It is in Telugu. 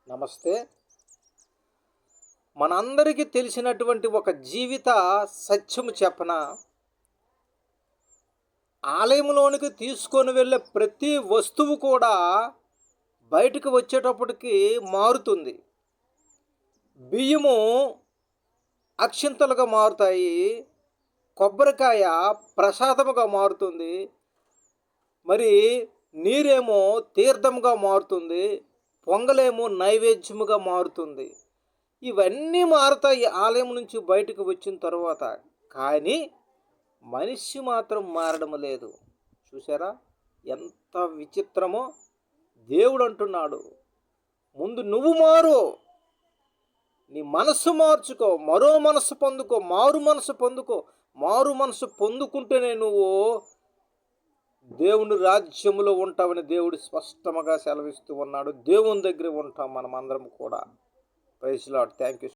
నమస్తే. మనందరికీ తెలిసినటువంటి ఒక జీవిత సత్యము చెప్పనా? ఆలయంలోనికి తీసుకొని వెళ్ళే ప్రతి వస్తువు కూడా బయటకు వచ్చేటప్పటికి మారుతుంది. బియ్యము అక్షింతలుగా మారుతాయి. కొబ్బరికాయ ప్రసాదముగా మారుతుంది. మరి నీరేమో తీర్థముగా మారుతుంది. పొంగలేమో నైవేద్యముగా మారుతుంది. ఇవన్నీ మారతాయి ఆలయం నుంచి బయటకు వచ్చిన తర్వాత. కానీ మనిషి మాత్రం మారడం లేదు. చూసారా ఎంత విచిత్రమో! దేవుడు అంటున్నాడు, ముందు నువ్వు మారు, నీ మనస్సు మార్చుకో, మరో మనస్సు పొందుకో, మారు మనసు పొందుకో. మారు మనసు పొందుకుంటేనే నువ్వు దేవుని రాజ్యములో ఉంటామని దేవుడు స్పష్టంగా సెలవిస్తూ ఉన్నాడు. దేవుని దగ్గర ఉంటాం మనం అందరం కూడా. Praise lord. Thank you.